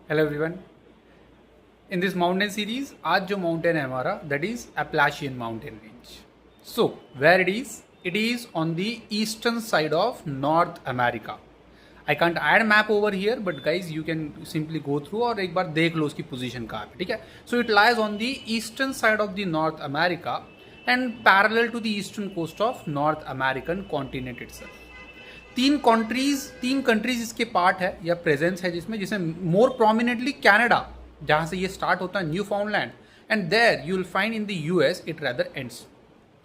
Hello everyone. In this mountain series आज जो mountain है हमारा that is Appalachian mountain range. So where it is on the eastern side of North America. I can't add map over here but guys you can simply go through और एक बार देख लो उसकी position कहाँ पे, ठीक है। So it lies on the eastern side of the North America and parallel to the eastern coast of North American continent itself. तीन countries इसके पार्ट है या प्रेजेंस है जिसमें मोर प्रोमिनेंटली कनाडा, जहां से ये स्टार्ट होता है Newfoundland, and there you will find in the US it rather ends.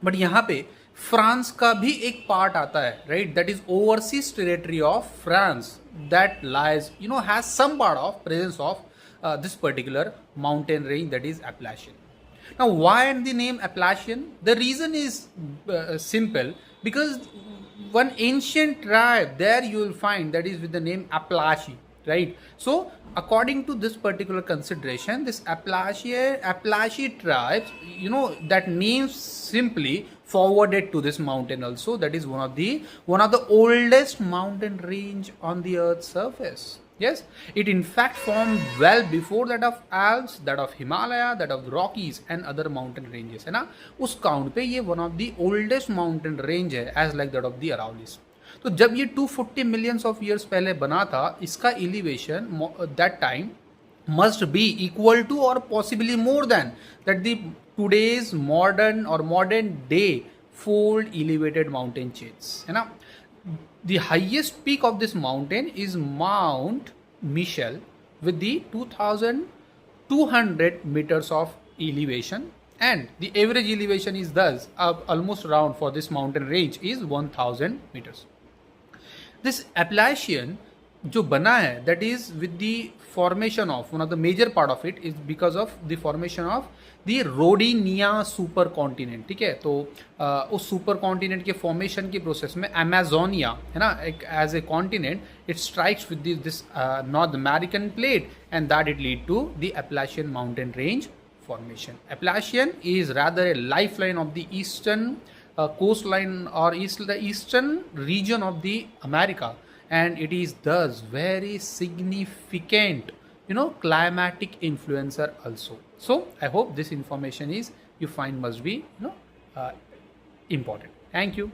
But यहाँ पे फ्रांस का भी एक पार्ट आता है, right, that is overseas territory of France that lies has some part of presence of this particular mountain range that is Appalachian. Now, why the name Appalachian? The reason is simple, because one ancient tribe there you will find that is with the name Appalachi, right? So, according to this particular consideration, this Appalachi tribes, that name simply forwarded to this mountain also. That is one of the oldest mountain range on the Earth's surface. Yes, it in fact formed well before that of Alps, that of Himalaya, that of Rockies and other mountain ranges, है ना। उस count पे ये one of the oldest mountain range है as like that of the Aravallis। तो जब ये 240 millions of years पहले बना था, इसका elevation that time must be equal to or possibly more than that the today's modern day fold elevated mountain chains, है ना। The highest peak of this mountain is Mount Michel with the 2200 meters of elevation, and the average elevation is thus almost around for this mountain range is 1000 meters. This Appalachian जो बना है that is with the formation of one of the major part of it is because of the formation of the Rodinia super continent, ठीक है। तो उस super continent के formation के process में अमेजोनिया है ना, एक as a continent it strikes with this North American plate and that it lead to the Appalachian mountain range formation. Appalachian is rather a lifeline of the eastern coastline or the eastern region of the America, and it is thus very significant, climatic influencer also. So I hope this information is you find must be important. Thank you.